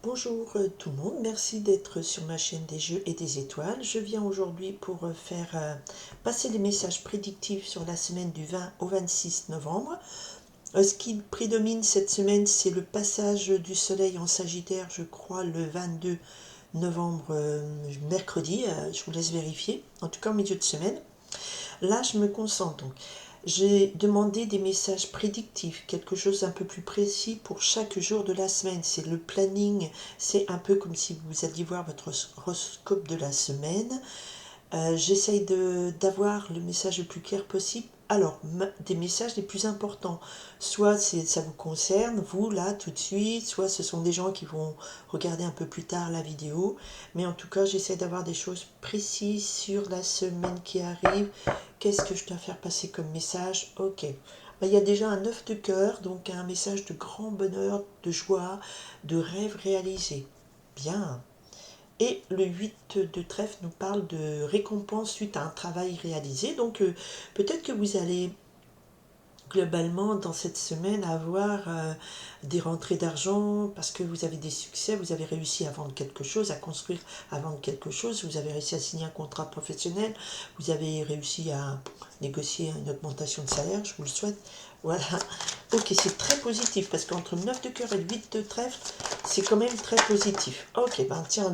Bonjour tout le monde, merci d'être sur ma chaîne des jeux et des étoiles. Je viens aujourd'hui pour faire passer les messages prédictifs sur la semaine du 20 au 26 novembre. Ce qui prédomine cette semaine, c'est le passage du soleil en Sagittaire, je crois le 22 novembre, mercredi, je vous laisse vérifier, en tout cas au milieu de semaine. Là, je me concentre donc. J'ai demandé des messages prédictifs, quelque chose d'un peu plus précis pour chaque jour de la semaine. C'est le planning, c'est un peu comme si vous alliez voir votre horoscope de la semaine. J'essaye d'avoir le message le plus clair possible. Alors, des messages les plus importants. Soit ça vous concerne, vous, là, tout de suite, soit ce sont des gens qui vont regarder un peu plus tard la vidéo. Mais en tout cas, j'essaie d'avoir des choses précises sur la semaine qui arrive. Qu'est-ce que je dois faire passer comme message? Ok. Il y a déjà un 9 de cœur, donc un message de grand bonheur, de joie, de rêve réalisé. Bien. Et le 8 de trèfle nous parle de récompense suite à un travail réalisé. Donc peut-être que vous allez globalement dans cette semaine avoir des rentrées d'argent parce que vous avez des succès, vous avez réussi à vendre quelque chose, à construire, à vendre quelque chose, vous avez réussi à signer un contrat professionnel, vous avez réussi à négocier une augmentation de salaire, je vous le souhaite. Voilà. Ok, c'est très positif parce qu'entre le 9 de cœur et le 8 de trèfle, c'est quand même très positif. Ok, ben tiens,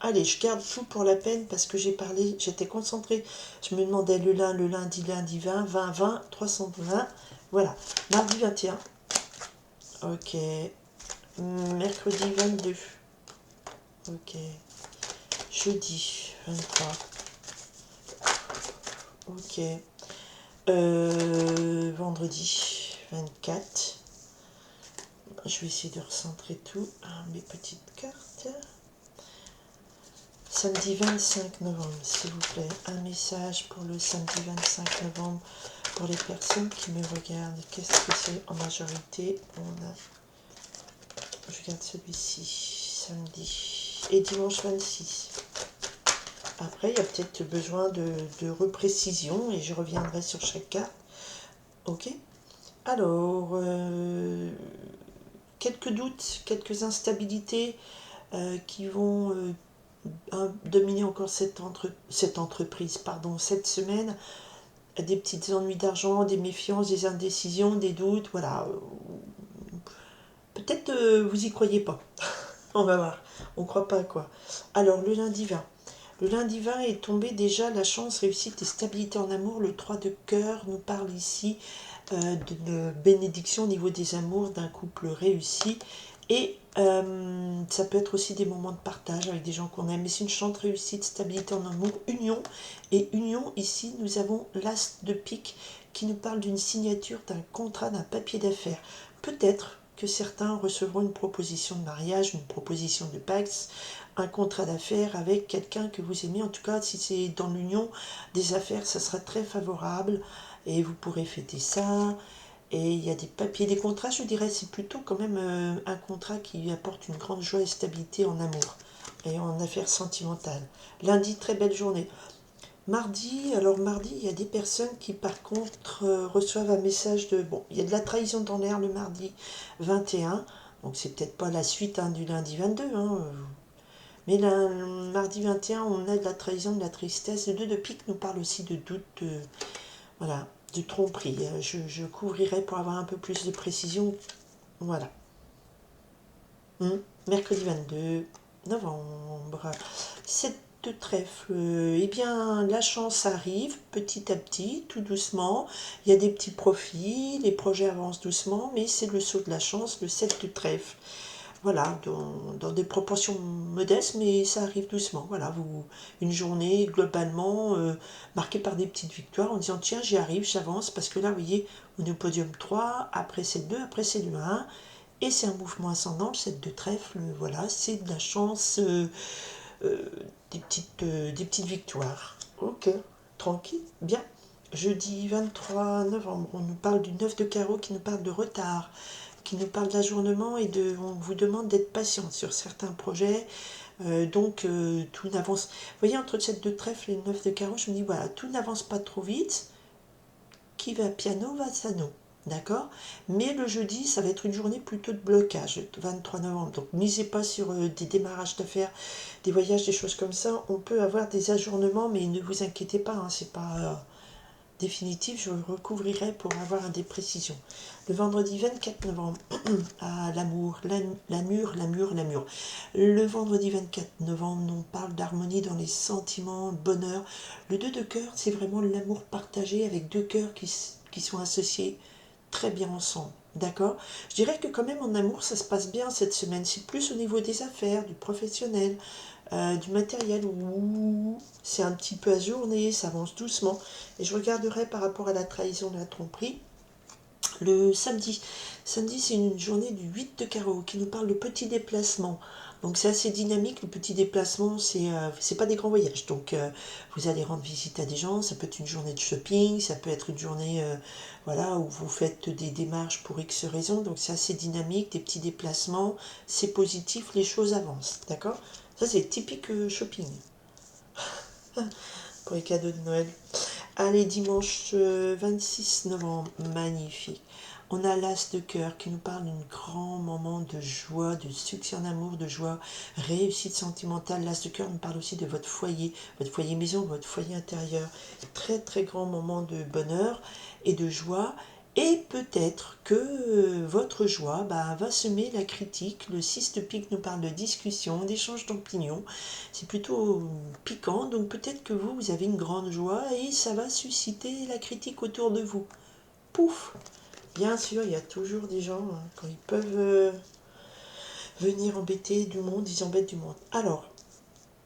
allez, je garde tout pour la peine parce que j'ai parlé, j'étais concentrée. Je me demandais le lundi 20, 20, 320. Voilà. Mardi 21. Ok. Mercredi 22. Ok. Jeudi 23. Ok. Vendredi 24. Je vais essayer de recentrer tout. Mes petites cartes. Samedi 25 novembre, s'il vous plaît. Un message pour le samedi 25 novembre pour les personnes qui me regardent. Qu'est-ce que c'est en majorité? Je regarde celui-ci, samedi. Et dimanche 26. Après, il y a peut-être besoin de reprécision et je reviendrai sur chaque carte. Ok. Alors, quelques doutes, quelques instabilités qui vont dominer encore cette entreprise, cette semaine. Des petits ennuis d'argent, des méfiances, des indécisions, des doutes, voilà. Peut-être vous y croyez pas. On va voir. On croit pas à quoi. Alors, le lundi 20. Le lundi 20 est tombé déjà la chance, réussite et stabilité en amour. Le 3 de cœur nous parle ici de bénédiction au niveau des amours, d'un couple réussi. Et ça peut être aussi des moments de partage avec des gens qu'on aime. Mais c'est une chance, réussite, stabilité en amour, union. Et union, ici, nous avons l'as de pique qui nous parle d'une signature, d'un contrat, d'un papier d'affaires. Peut-être que certains recevront une proposition de mariage, une proposition de Pax, un contrat d'affaires avec quelqu'un que vous aimez. En tout cas, si c'est dans l'union des affaires, ça sera très favorable et vous pourrez fêter ça. Et il y a des papiers, des contrats, je dirais, c'est plutôt quand même un contrat qui apporte une grande joie et stabilité en amour et en affaires sentimentales. Lundi, très belle journée. Mardi, alors mardi, il y a des personnes qui par contre reçoivent un message de... Bon, il y a de la trahison dans l'air le mardi 21, donc c'est peut-être pas la suite du lundi 22, hein, mais le mardi 21, on a de la trahison, de la tristesse. Le 2 de pique nous parle aussi de doute, voilà, de tromperie. Je couvrirai pour avoir un peu plus de précision. Voilà. Mercredi 22 novembre. 7 de trèfle. Eh bien, la chance arrive petit à petit, tout doucement. Il y a des petits profits, les projets avancent doucement, mais c'est le saut de la chance, le 7 de trèfle. Voilà, dans des proportions modestes, mais ça arrive doucement. Voilà, une journée globalement marquée par des petites victoires en disant tiens, j'y arrive, j'avance, parce que là, vous voyez, on est au podium 3, après c'est le 2, après c'est le 1, et c'est un mouvement ascendant, le 7 de trèfle, voilà, c'est de la chance, euh, des petites victoires. Ok, tranquille, bien. Jeudi 23 novembre, on nous parle du 9 de carreau qui nous parle de retard, qui nous parle d'ajournement et on vous demande d'être patient sur certains projets. Donc tout n'avance. Vous voyez, entre le 7 de trèfle et le 9 de carreau, je me dis voilà, tout n'avance pas trop vite. Qui va piano va sano. d'accord? Mais le jeudi, ça va être une journée plutôt de blocage, le 23 novembre. Donc, misez pas sur des démarrages d'affaires, des voyages, des choses comme ça. On peut avoir des ajournements, mais ne vous inquiétez pas, hein, c'est pas définitif. Je recouvrirai pour avoir des précisions. Le vendredi 24 novembre, à l'amour, l'amour. Le vendredi 24 novembre, on parle d'harmonie dans les sentiments, bonheur. Le 2 de cœur, c'est vraiment l'amour partagé avec deux cœurs qui sont associés très bien ensemble. D'accord? Je dirais que quand même en amour, ça se passe bien cette semaine. C'est plus au niveau des affaires, du professionnel, du matériel où c'est un petit peu ajourné, ça avance doucement. Et je regarderai par rapport à la trahison, de la tromperie. Le samedi. Samedi, c'est une journée du 8 de carreau qui nous parle de petits déplacements. Donc c'est assez dynamique, le petit déplacement, c'est pas des grands voyages. Donc vous allez rendre visite à des gens, ça peut être une journée de shopping, ça peut être une journée voilà, où vous faites des démarches pour X raisons. Donc c'est assez dynamique, des petits déplacements, c'est positif, les choses avancent. D'accord? Ça c'est typique shopping pour les cadeaux de Noël. Allez, dimanche 26 novembre, magnifique. On a l'As de cœur qui nous parle d'un grand moment de joie, de succès en amour, de joie, réussite sentimentale. L'As de cœur nous parle aussi de votre foyer maison, votre foyer intérieur. Très très grand moment de bonheur et de joie. Et peut-être que votre joie va semer la critique. Le 6 de pique nous parle de discussion, d'échange d'opinions. C'est plutôt piquant, donc peut-être que vous avez une grande joie et ça va susciter la critique autour de vous. Pouf! Bien sûr, il y a toujours des gens, hein, quand ils peuvent venir embêter du monde, ils embêtent du monde. Alors,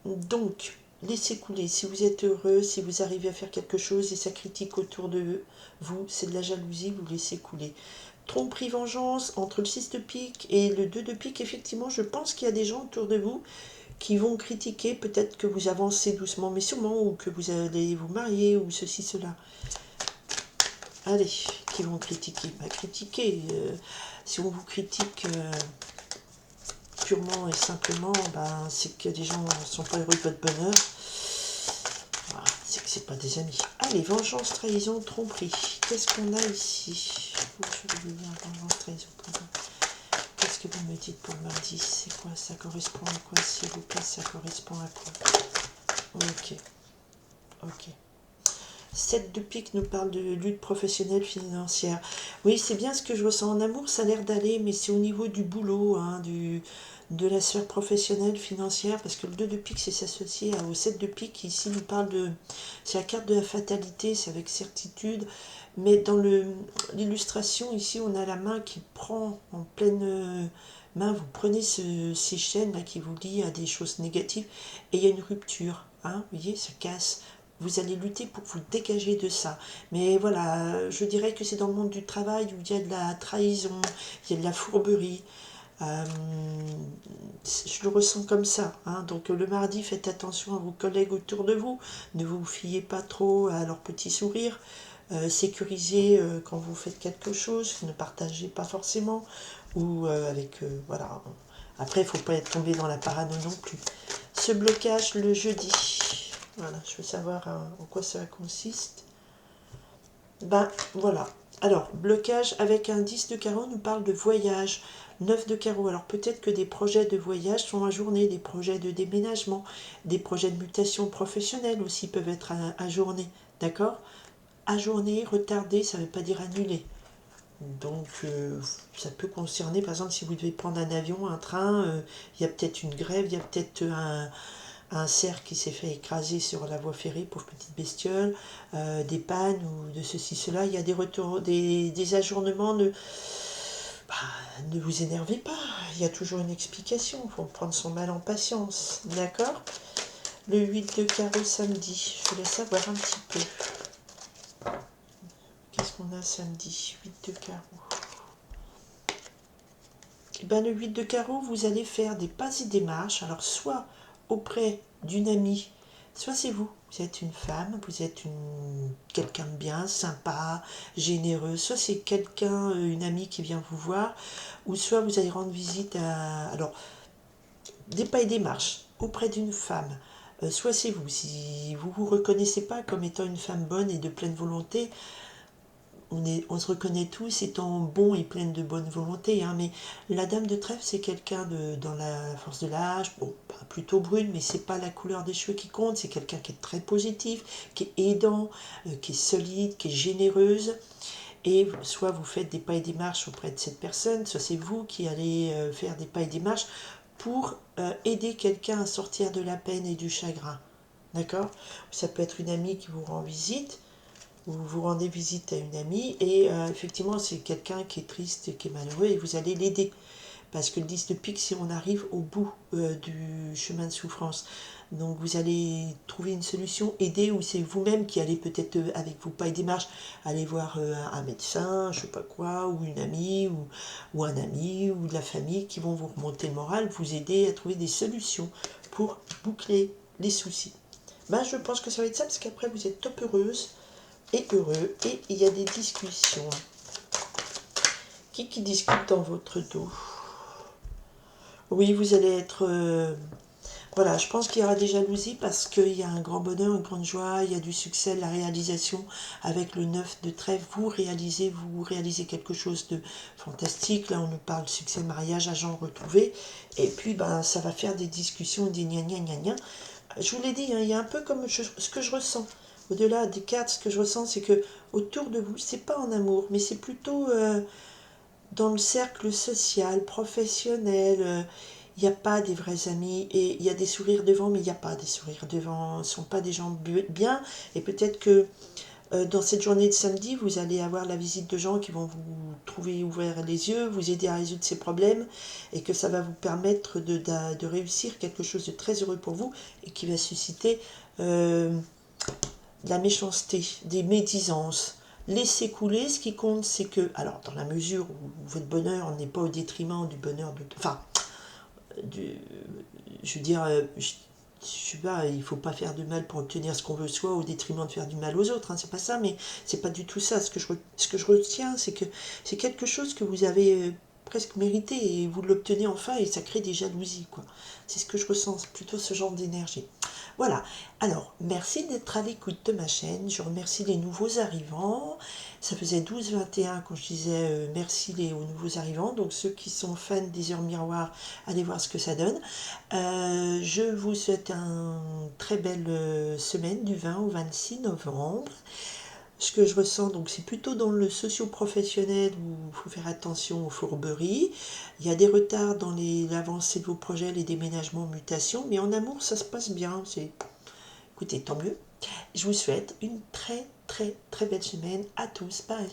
donc, laissez couler. Si vous êtes heureux, si vous arrivez à faire quelque chose et ça critique autour de vous, c'est de la jalousie, vous laissez couler. Tromperie vengeance, entre le 6 de pique et le 2 de pique, effectivement, je pense qu'il y a des gens autour de vous qui vont critiquer, peut-être que vous avancez doucement, mais sûrement, ou que vous allez vous marier, ou ceci, cela. Allez, qui vont critiquer. Critiquer, si on vous critique purement et simplement, c'est que les gens ne sont pas heureux de votre bonheur. Voilà, c'est que c'est pas des amis. Allez, vengeance, trahison, tromperie. Qu'est-ce qu'on a ici? Vengeance, trahison, tromperie. Qu'est-ce que vous me dites pour le mardi? C'est quoi? Ça correspond à quoi, s'il vous plaît? Ça correspond à quoi? Ok. Ok. 7 de pique nous parle de lutte professionnelle financière. Oui, c'est bien ce que je ressens en amour, ça a l'air d'aller, mais c'est au niveau du boulot, hein, de la sphère professionnelle financière, parce que le 2 de pique, c'est s'associer au 7 de pique, qui ici nous parle de... C'est la carte de la fatalité, c'est avec certitude, mais dans l'illustration, ici, on a la main qui prend en pleine main, vous prenez ces chaînes là qui vous lient à des choses négatives, et il y a une rupture, hein, vous voyez, ça casse. Vous allez lutter pour vous dégager de ça. Mais voilà, je dirais que c'est dans le monde du travail où il y a de la trahison, il y a de la fourberie. Je le ressens comme ça. Hein. Donc le mardi, faites attention à vos collègues autour de vous. Ne vous fiez pas trop à leurs petits sourires. Sécurisez quand vous faites quelque chose. Ne partagez pas forcément. Ou voilà. Après, il ne faut pas être tombé dans la parano non plus. Ce blocage le jeudi. Voilà, je veux savoir en quoi ça consiste. Voilà. Alors, blocage avec un 10 de carreau nous parle de voyage. 9 de carreau. Alors peut-être que des projets de voyage sont ajournés, des projets de déménagement, des projets de mutation professionnelle aussi peuvent être ajournés. D'accord? Ajourner, retarder, ça ne veut pas dire annuler. Donc, ça peut concerner, par exemple, si vous devez prendre un avion, un train, il y a peut-être une grève, il y a peut-être un cerf qui s'est fait écraser sur la voie ferrée, pauvre petite bestiole, des pannes ou de ceci, cela. Il y a des retours, des ajournements. Ne vous énervez pas, il y a toujours une explication, il faut prendre son mal en patience, d'accord? Le 8 de carreau samedi, je voulais savoir un petit peu. Qu'est-ce qu'on a samedi? 8 de carreau. Le 8 de carreau, vous allez faire des pas et des marches, alors soit auprès d'une amie, soit c'est vous. Vous êtes une femme, vous êtes quelqu'un de bien, sympa, généreux, soit c'est quelqu'un, une amie qui vient vous voir, ou soit vous allez rendre visite à... Alors, des pas et des marches auprès d'une femme. Soit c'est vous. Si vous ne vous reconnaissez pas comme étant une femme bonne et de pleine volonté, on se reconnaît tous étant bons et pleins de bonne volonté, hein, mais la dame de trèfle, c'est quelqu'un dans la force de l'âge, bon, plutôt brune, mais c'est pas la couleur des cheveux qui compte, c'est quelqu'un qui est très positif, qui est aidant, qui est solide, qui est généreuse. Et soit vous faites des pas et des marches auprès de cette personne, soit c'est vous qui allez faire des pas et des marches pour aider quelqu'un à sortir de la peine et du chagrin. D'accord? Ça peut être une amie qui vous rend visite, ou vous rendez visite à une amie, et effectivement c'est quelqu'un qui est triste et qui est malheureux, et vous allez l'aider. Parce que le 10 de pique, c'est on arrive au bout du chemin de souffrance. Donc vous allez trouver une solution, aider, ou c'est vous-même qui allez peut-être, avec vos pas et démarches, aller voir un médecin, je sais pas quoi, ou une amie, ou un ami, ou de la famille, qui vont vous remonter le moral, vous aider à trouver des solutions pour boucler les soucis. Ben, je pense que ça va être ça, parce qu'après vous êtes top heureuse et heureux, et il y a des discussions. Qui discute dans votre dos? Oui, vous allez être... voilà, je pense qu'il y aura des jalousies parce qu'il y a un grand bonheur, une grande joie, il y a du succès, la réalisation avec le 9 de trèfle. Vous réalisez quelque chose de fantastique. Là, on nous parle succès, mariage, agent retrouvé. Et puis, ben, ça va faire des discussions, des gna gna gna gna. Je vous l'ai dit, hein, il y a un peu comme ce que je ressens. Au-delà des cartes, ce que je ressens, c'est que autour de vous, c'est pas en amour, mais c'est plutôt... dans le cercle social, professionnel, il n'y a pas des vrais amis, et il y a des sourires devant, mais il n'y a pas des sourires devant, ce ne sont pas des gens bien, et peut-être que dans cette journée de samedi, vous allez avoir la visite de gens qui vont vous trouver ouvrir les yeux, vous aider à résoudre ces problèmes, et que ça va vous permettre de réussir quelque chose de très heureux pour vous, et qui va susciter de la méchanceté, des médisances. Laissez couler, ce qui compte, c'est que, alors dans la mesure où votre bonheur n'est pas au détriment du bonheur de... Enfin, je veux dire, je sais pas, il faut pas faire de mal pour obtenir ce qu'on veut soi au détriment de faire du mal aux autres, hein, c'est pas ça, mais c'est pas du tout ça. Ce que je retiens, c'est que c'est quelque chose que vous avez presque mérité et vous l'obtenez enfin et ça crée des jalousies, quoi. C'est ce que je ressens, c'est plutôt ce genre d'énergie. Voilà, alors merci d'être à l'écoute de ma chaîne, je remercie les nouveaux arrivants, ça faisait 12-21 quand je disais merci aux nouveaux arrivants, donc ceux qui sont fans des heures miroirs, allez voir ce que ça donne. Je vous souhaite une très belle semaine du 20 au 26 novembre. Ce que je ressens, donc c'est plutôt dans le socio-professionnel où il faut faire attention aux fourberies. Il y a des retards dans l'avancée de vos projets, les déménagements, mutations, mais en amour, ça se passe bien. Écoutez, tant mieux. Je vous souhaite une très très très belle semaine à tous. Bye.